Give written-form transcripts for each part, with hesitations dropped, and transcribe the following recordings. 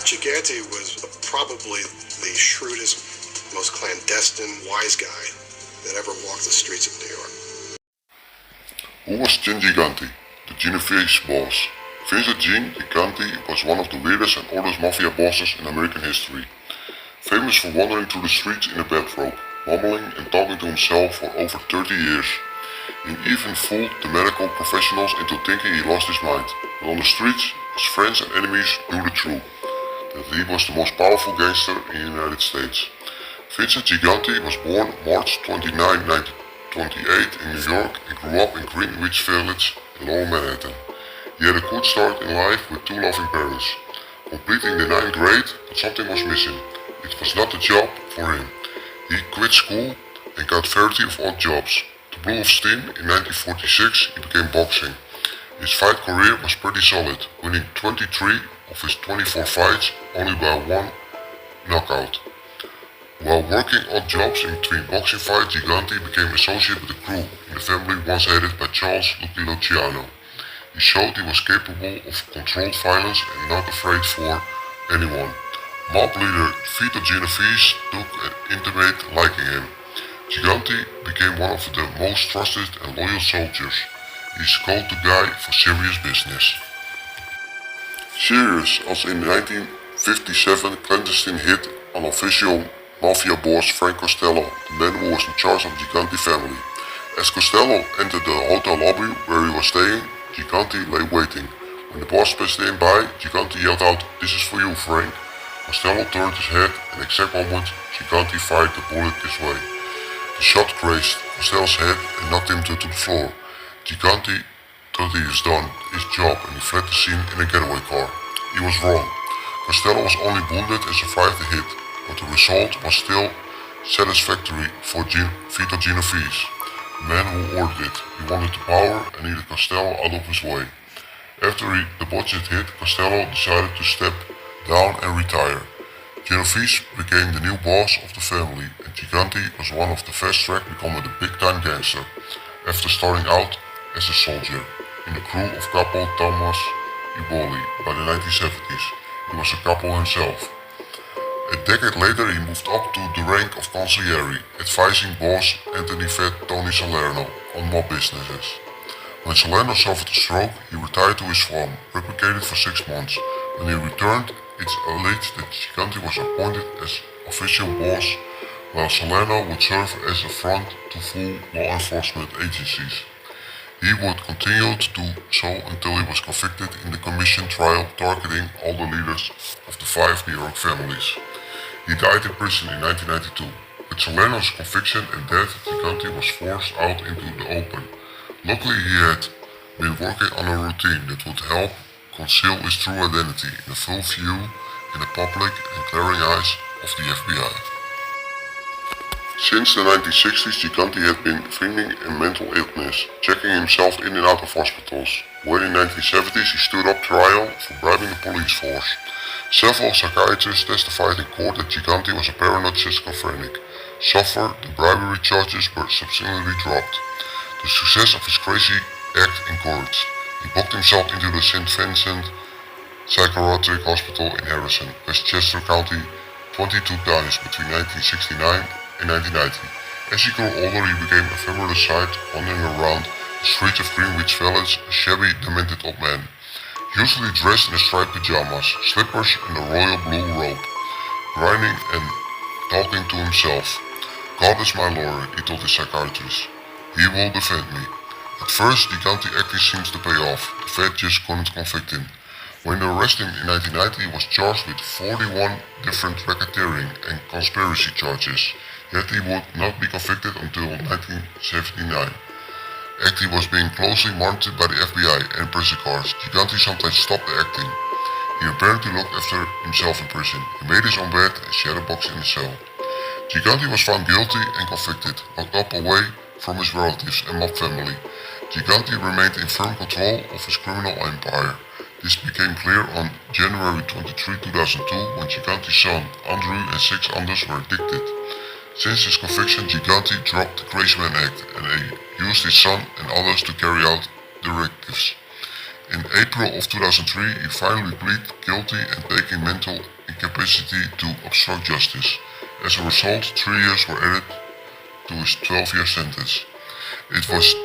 Gigante was probably the shrewdest, most clandestine, wise guy that ever walked the streets of New York. Who was Gigante, the Genovese boss? Vincent Gigante was one of the weirdest and oldest mafia bosses in American history. Famous for wandering through the streets in a bathrobe, mumbling and talking to himself for over 30 years. He even fooled the medical professionals into thinking he lost his mind. But on the streets, his friends and enemies knew the truth, that he was the most powerful gangster in the United States. Vincent Gigante was born March 29, 1928 in New York and grew up in Greenwich Village in Lower Manhattan. He had a good start in life with two loving parents, completing the 9th grade, but something was missing. It was not a job for him. He quit school and got variety of odd jobs. To blow off steam, in 1946 he began boxing. His fight career was pretty solid, winning 23 of his 24 fights only by one knockout. While working odd jobs in between boxing fights, Gigante became associated with a crew in the family once headed by Charles Luciano. He showed he was capable of controlled violence and not afraid for anyone. Mob leader Vito Genovese took an intimate liking him. Gigante became one of the most trusted and loyal soldiers. He is called the guy for serious business. Serious as in 1957 clandestine hit on official Mafia boss Frank Costello, the man who was in charge of Gigante family. As Costello entered the hotel lobby where he was staying, Gigante lay waiting. When the boss passed him by, Gigante yelled out, "This is for you, Frank." Costello turned his head and at the exact moment Gigante fired the bullet this way. The shot grazed Costello's head and knocked him to the floor. Gigante thought he was done his job and he fled the scene in a getaway car. He was wrong. Costello was only wounded and survived the hit, but the result was still satisfactory for Vito Genovese, the man who ordered it. He wanted the power and needed Costello out of his way. After the budget hit, Costello decided to step down and retire. Genovese became the new boss of the family, and Gigante was one of the fast track becoming a big-time gangster, after starting out as a soldier in the crew of Capo Thomas Iboli by the 1970s. He was a capo himself. A decade later he moved up to the rank of consigliere, advising boss Anthony Fed Tony Salerno on mob businesses. When Salerno suffered a stroke, he retired to his farm, replicated for 6 months. When he returned, it's alleged that Gigante was appointed as official boss, while Salerno would serve as a front to full law enforcement agencies. He would continue to do so until he was convicted in the commission trial targeting all the leaders of the 5 New York families. He died in prison in 1992. With Salerno's conviction and death, Gigante was forced out into the open. Luckily he had been working on a routine that would help conceal his true identity in a full view in the public and glaring eyes of the FBI. Since the 1960s, Gigante had been feigning a mental illness, checking himself in and out of hospitals. When in the 1970s he stood up trial for bribing the police force. Several psychiatrists testified in court that Gigante was a paranoid schizophrenic. Suffer, the bribery charges were subsequently dropped. The success of his crazy act encouraged. He booked himself into the St. Vincent Psychiatric Hospital in Harrison, Westchester County 22 times between 1969 and 1990. As he grew older, he became a familiar sight, wandering around the streets of Greenwich Village, a shabby, demented old man, usually dressed in striped pajamas, slippers and a royal blue robe, grinding and talking to himself. "God is my lawyer," he told his psychiatrist. "He will defend me." At first, Gigante acting seems to pay off. The Fed just couldn't convict him. When they arrested him in 1990, he was charged with 41 different racketeering and conspiracy charges, yet he would not be convicted until 1979. He was being closely monitored by the FBI and prison guards. Gigante sometimes stopped the acting. He apparently looked after himself in prison. He made his own bed and shadow boxed in the cell. Gigante was found guilty and convicted, locked up away from his relatives and mob family. Gigante remained in firm control of his criminal empire. This became clear on January 23, 2002, when Gigante's son Andrew and 6 others were addicted. Since his conviction, Gigante dropped the Graceman Act and he used his son and others to carry out directives. In April of 2003, he finally pleaded guilty and taking mental capacity to obstruct justice. As a result, 3 years were added to his 12-year sentence. It was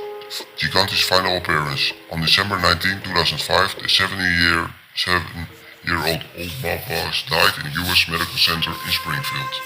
Gigante's final appearance. On December 19, 2005, the 7-year-old old mob boss died in a U.S. medical center in Springfield.